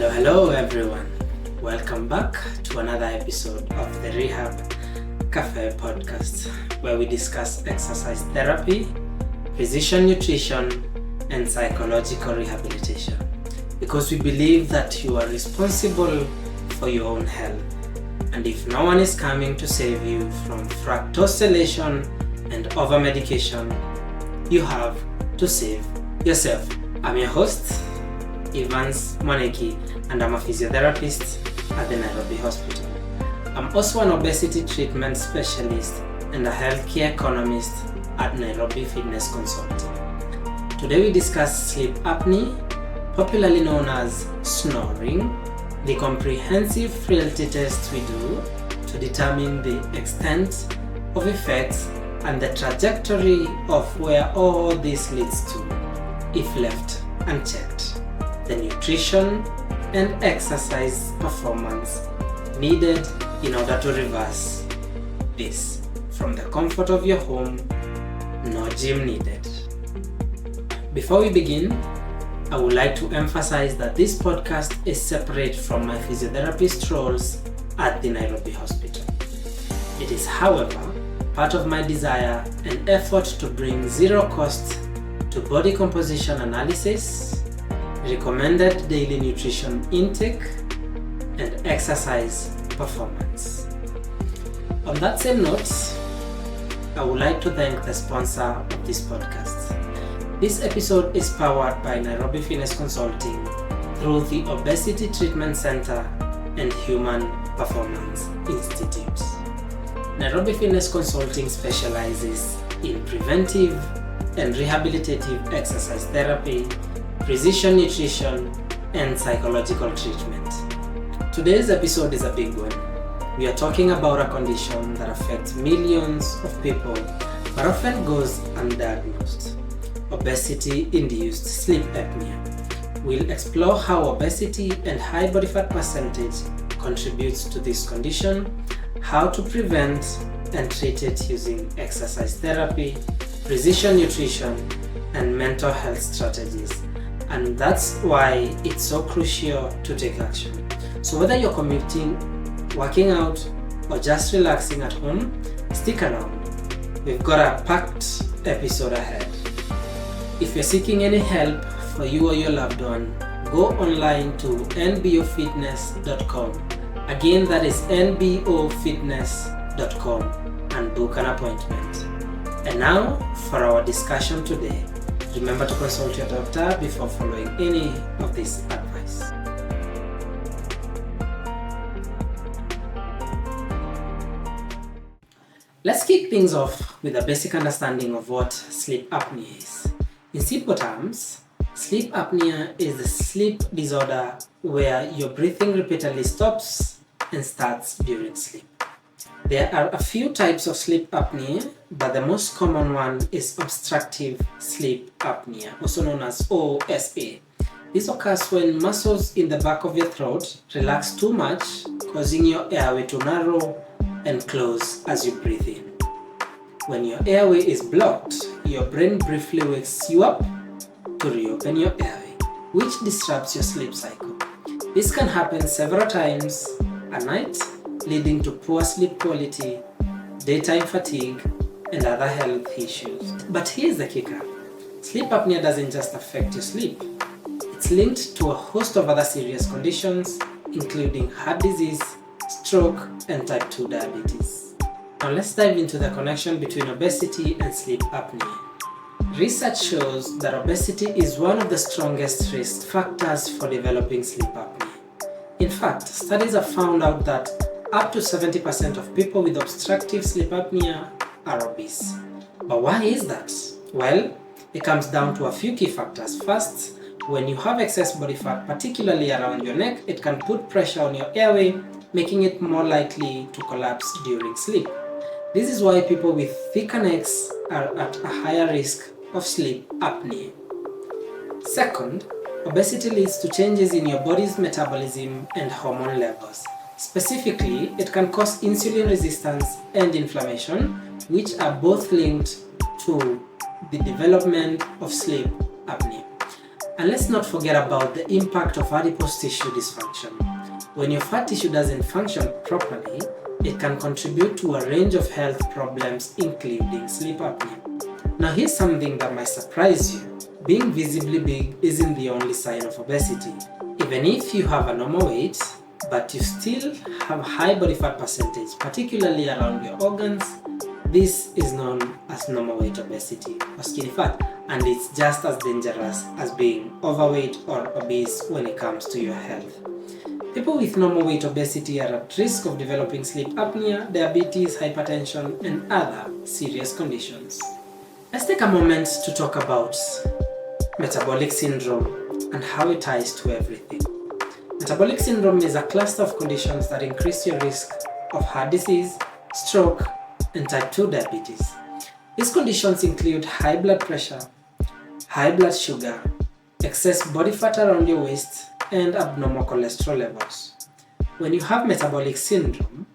Hello everyone. Welcome back to another episode of the Rehab Cafe podcast, where we discuss exercise therapy, precision nutrition, and psychological rehabilitation. Because we believe that you are responsible for your own health. And if no one is coming to save you from fructosylation and over-medication, you have to save yourself. I'm your host, Mwaniki, and I'm a physiotherapist at the Nairobi hospital. I'm also an obesity treatment specialist and a healthcare economist at Nairobi Fitness Consulting. Today we discuss sleep apnea, popularly known as snoring, the comprehensive frailty test we do to determine the extent of effects and the trajectory of where all this leads to if left unchecked, the nutrition and exercise performance needed in order to reverse this from the comfort of your home. No gym needed. Before we begin, I would like to emphasize that this podcast is separate from my physiotherapist roles at the Nairobi hospital. It is, however, part of my desire and effort to bring zero cost to body composition analysis, recommended daily nutrition intake, and exercise performance. On that same note, I would like to thank the sponsor of this podcast. This episode is powered by Nairobi Fitness Consulting through the Obesity Treatment Center and Human Performance Institute. Nairobi Fitness Consulting specializes in preventive and rehabilitative exercise therapy, precision nutrition, and psychological treatment. Today's episode is a big one. We are talking about a condition that affects millions of people but often goes undiagnosed: obesity-induced sleep apnea. We'll explore how obesity and high body fat percentage contributes to this condition, how to prevent and treat it using exercise therapy, precision nutrition, and mental health strategies. And that's why it's so crucial to take action. So whether you're commuting, working out, or just relaxing at home, stick around. We've got a packed episode ahead. If you're seeking any help for you or your loved one, go online to NBOFITNESS.com. Again, that is NBOFITNESS.com, and book an appointment. And now for our discussion today. Remember to consult your doctor before following any of this advice. Let's kick things off with a basic understanding of what sleep apnea is. In simple terms, sleep apnea is a sleep disorder where your breathing repeatedly stops and starts during sleep. There are a few types of sleep apnea, but the most common one is obstructive sleep apnea, also known as OSA. This occurs when muscles in the back of your throat relax too much, causing your airway to narrow and close as you breathe in. When your airway is blocked, your brain briefly wakes you up to reopen your airway, which disrupts your sleep cycle. This can happen several times a night, leading to poor sleep quality, daytime fatigue, and other health issues. But here's the kicker. Sleep apnea doesn't just affect your sleep. It's linked to a host of other serious conditions, including heart disease, stroke, and type 2 diabetes. Now let's dive into the connection between obesity and sleep apnea. Research shows that obesity is one of the strongest risk factors for developing sleep apnea. In fact, studies have found out that up to 70% of people with obstructive sleep apnea are obese. But why is that? Well, it comes down to a few key factors. First, when you have excess body fat, particularly around your neck, it can put pressure on your airway, making it more likely to collapse during sleep. This is why people with thicker necks are at a higher risk of sleep apnea. Second, obesity leads to changes in your body's metabolism and hormone levels. Specifically, it can cause insulin resistance and inflammation, which are both linked to the development of sleep apnea. And let's not forget about the impact of adipose tissue dysfunction. When your fat tissue doesn't function properly, it can contribute to a range of health problems, including sleep apnea. Now here's something that might surprise you. Being visibly big isn't the only sign of obesity. Even if you have a normal weight, but you still have high body fat percentage, particularly around your organs, this is known as normal weight obesity or skinny fat, and it's just as dangerous as being overweight or obese when it comes to your health. People with normal weight obesity are at risk of developing sleep apnea, diabetes, hypertension, and other serious conditions. Let's take a moment to talk about metabolic syndrome and how it ties to everything. Metabolic syndrome is a cluster of conditions that increase your risk of heart disease, stroke, and type 2 diabetes. These conditions include high blood pressure, high blood sugar, excess body fat around your waist, and abnormal cholesterol levels. When you have metabolic syndrome,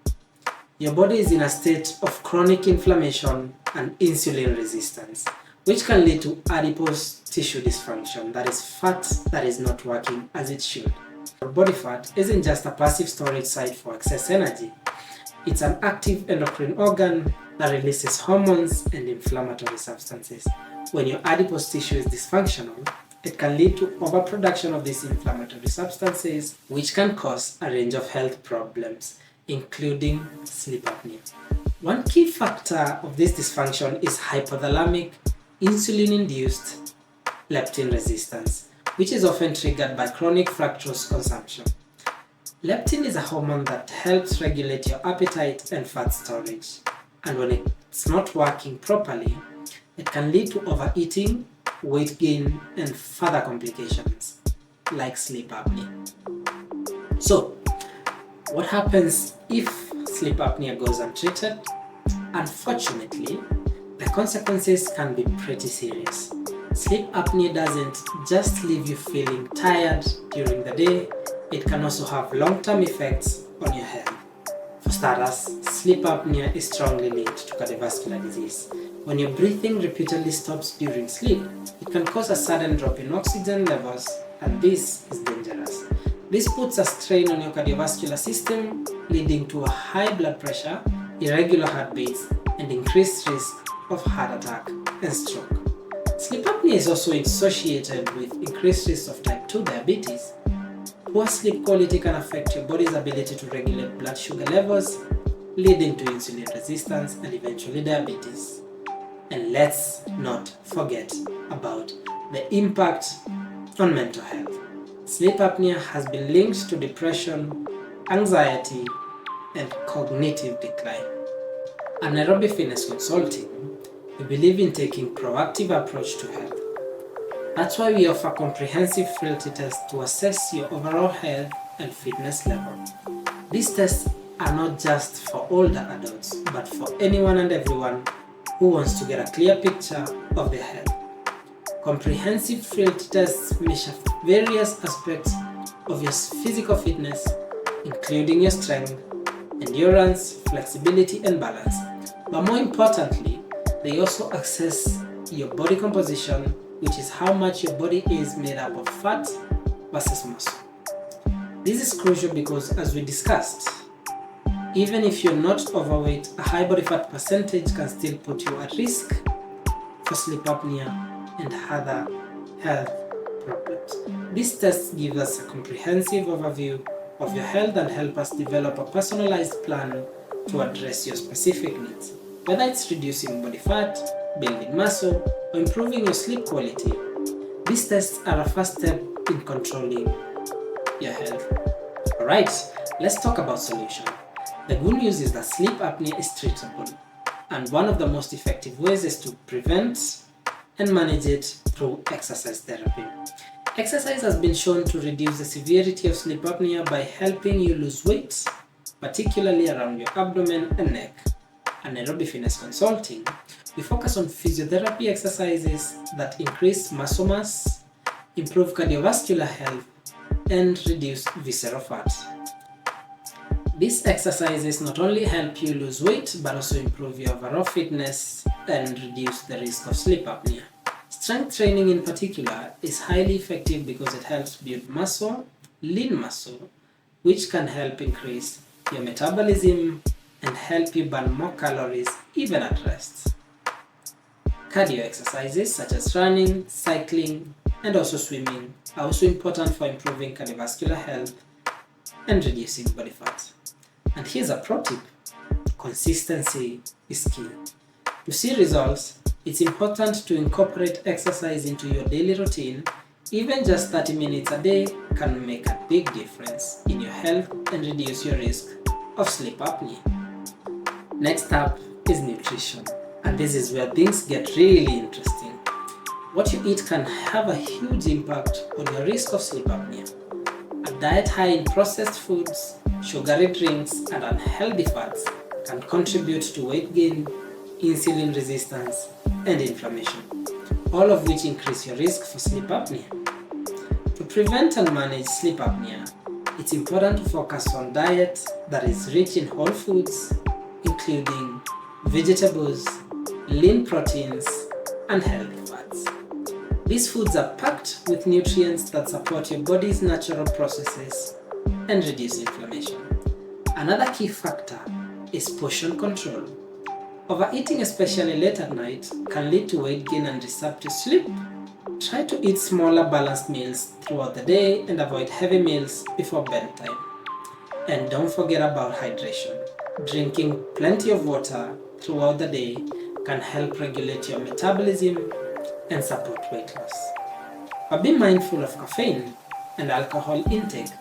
your body is in a state of chronic inflammation and insulin resistance, which can lead to adipose tissue dysfunction, that is fat that is not working as it should. Body fat isn't just a passive storage site for excess energy. It's an active endocrine organ that releases hormones and inflammatory substances. When your adipose tissue is dysfunctional, it can lead to overproduction of these inflammatory substances, which can cause a range of health problems, including sleep apnea. One key factor of this dysfunction is hypothalamic, insulin-induced leptin resistance, which is often triggered by chronic fructose consumption. Leptin is a hormone that helps regulate your appetite and fat storage, and when it's not working properly, it can lead to overeating, weight gain, and further complications like sleep apnea. So, what happens if sleep apnea goes untreated? Unfortunately, the consequences can be pretty serious. Sleep apnea doesn't just leave you feeling tired during the day, it can also have long-term effects on your health. For starters, sleep apnea is strongly linked to cardiovascular disease. When your breathing repeatedly stops during sleep, it can cause a sudden drop in oxygen levels, and this is dangerous. This puts a strain on your cardiovascular system, leading to a high blood pressure, irregular heartbeats, and increased risk of heart attack and stroke. Sleep apnea is also associated with increased risk of type 2 diabetes. Poor sleep quality can affect your body's ability to regulate blood sugar levels, leading to insulin resistance and eventually diabetes. And let's not forget about the impact on mental health. Sleep apnea has been linked to depression, anxiety, and cognitive decline. At Nairobi Fitness Consulting, we believe in taking a proactive approach to health. That's why we offer comprehensive frailty tests to assess your overall health and fitness level. These tests are not just for older adults, but for anyone and everyone who wants to get a clear picture of their health. Comprehensive frailty tests measure various aspects of your physical fitness, including your strength, endurance, flexibility, and balance. But more importantly, they also assess your body composition, which is how much your body is made up of fat versus muscle. This is crucial because, as we discussed, even if you're not overweight, a high body fat percentage can still put you at risk for sleep apnea and other health problems. These tests give us a comprehensive overview of your health and help us develop a personalized plan to address your specific needs. Whether it's reducing body fat, building muscle, or improving your sleep quality, these tests are a first step in controlling your health. Alright, let's talk about solution. The good news is that sleep apnea is treatable, and one of the most effective ways is to prevent and manage it through exercise therapy. Exercise has been shown to reduce the severity of sleep apnea by helping you lose weight, particularly around your abdomen and neck. At Nairobi Fitness Consulting, we focus on physiotherapy exercises that increase muscle mass, improve cardiovascular health, and reduce visceral fat. These exercises not only help you lose weight, but also improve your overall fitness and reduce the risk of sleep apnea. Strength training in particular is highly effective because it helps build muscle, lean muscle, which can help increase your metabolism and help you burn more calories even at rest. Cardio exercises such as running, cycling, and also swimming are also important for improving cardiovascular health and reducing body fat. And here's a pro tip: consistency is key. To see results, it's important to incorporate exercise into your daily routine. Even just 30 minutes a day can make a big difference in your health and reduce your risk of sleep apnea. Next up is nutrition, and this is where things get really interesting. What you eat can have a huge impact on your risk of sleep apnea. A diet high in processed foods, sugary drinks, and unhealthy fats can contribute to weight gain, insulin resistance, and inflammation, all of which increase your risk for sleep apnea. To prevent and manage sleep apnea, it's important to focus on diet that is rich in whole foods, including vegetables, lean proteins, and healthy fats. These foods are packed with nutrients that support your body's natural processes and reduce inflammation. Another key factor is portion control. Overeating, especially late at night, can lead to weight gain and disrupt your sleep. Try to eat smaller balanced meals throughout the day and avoid heavy meals before bedtime. And don't forget about hydration. Drinking plenty of water throughout the day can help regulate your metabolism and support weight loss. But be mindful of caffeine and alcohol intake,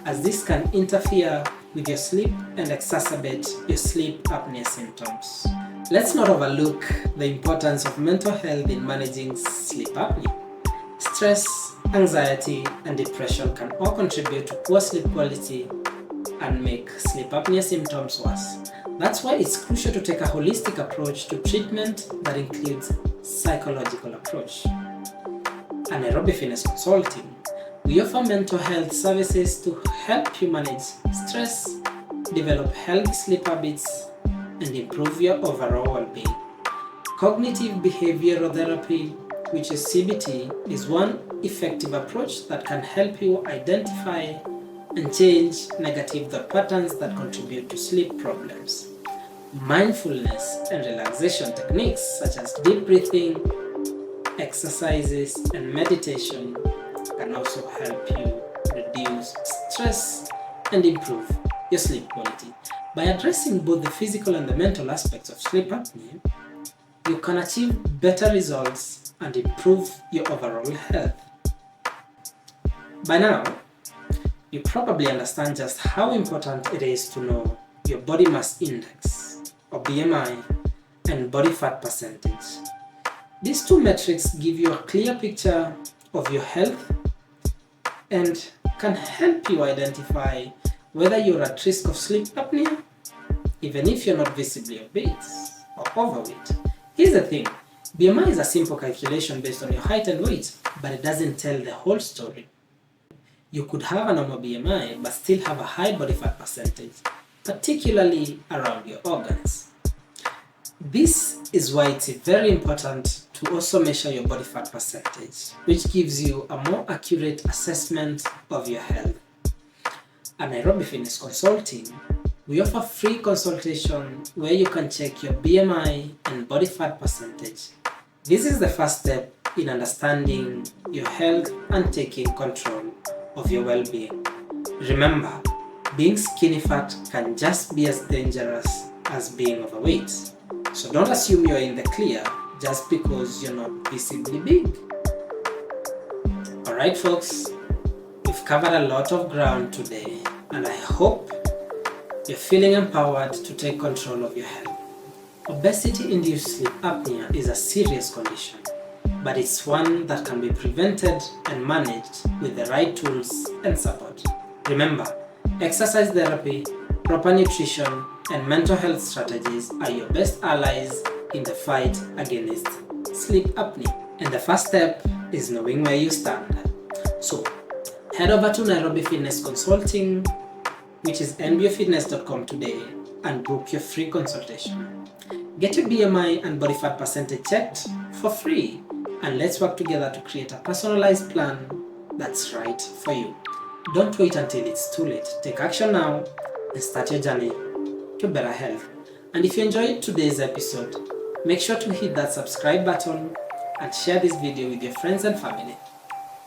as this can interfere with your sleep and exacerbate your sleep apnea symptoms. Let's not overlook the importance of mental health in managing sleep apnea. Stress, anxiety, and depression can all contribute to poor sleep quality and make sleep apnea symptoms worse. That's why it's crucial to take a holistic approach to treatment that includes psychological approach. At Nairobi Fitness Consulting, we offer mental health services to help you manage stress, develop healthy sleep habits, and improve your overall well-being. Cognitive behavioral therapy, which is CBT, is one effective approach that can help you identify and change negative thought patterns that contribute to sleep problems. Mindfulness and relaxation techniques such as deep breathing, exercises, and meditation can also help you reduce stress and improve your sleep quality. By addressing both the physical and the mental aspects of sleep apnea, you can achieve better results and improve your overall health. By now, you probably understand just how important it is to know your body mass index, or BMI, and body fat percentage. These two metrics give you a clear picture of your health and can help you identify whether you're at risk of sleep apnea, even if you're not visibly obese or overweight. Here's the thing: BMI is a simple calculation based on your height and weight, but it doesn't tell the whole story. You could have a normal BMI but still have a high body fat percentage, particularly around your organs. This is why it's very important to also measure your body fat percentage, which gives you a more accurate assessment of your health. At Nairobi Fitness Consulting, we offer free consultation where you can check your BMI and body fat percentage. This is the first step in understanding your health and taking control of your well-being. Remember, being skinny fat can just be as dangerous as being overweight. So don't assume you're in the clear just because you're not visibly big. Alright folks, we've covered a lot of ground today, and I hope you're feeling empowered to take control of your health. Obesity-induced sleep apnea is a serious condition, but it's one that can be prevented and managed with the right tools and support. Remember, exercise therapy, proper nutrition, and mental health strategies are your best allies in the fight against sleep apnea. And the first step is knowing where you stand. So, head over to Nairobi Fitness Consulting, which is NBOFITNESS.com today, and book your free consultation. Get your BMI and body fat percentage checked for free and let's work together to create a personalized plan that's right for you. Don't wait until it's too late. Take action now and start your journey to better health. And if you enjoyed today's episode, make sure to hit that subscribe button and share this video with your friends and family.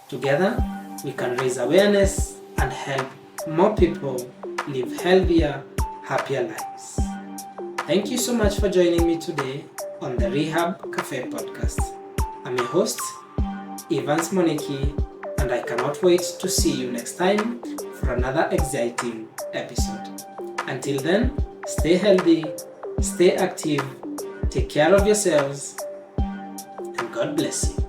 Together, we can raise awareness and help more people live healthier, happier lives. Thank you so much for joining me today on the Rehab Cafe podcast. I'm your host, Mwaniki, and I cannot wait to see you next time for another exciting episode. Until then, stay healthy, stay active, take care of yourselves, and God bless you.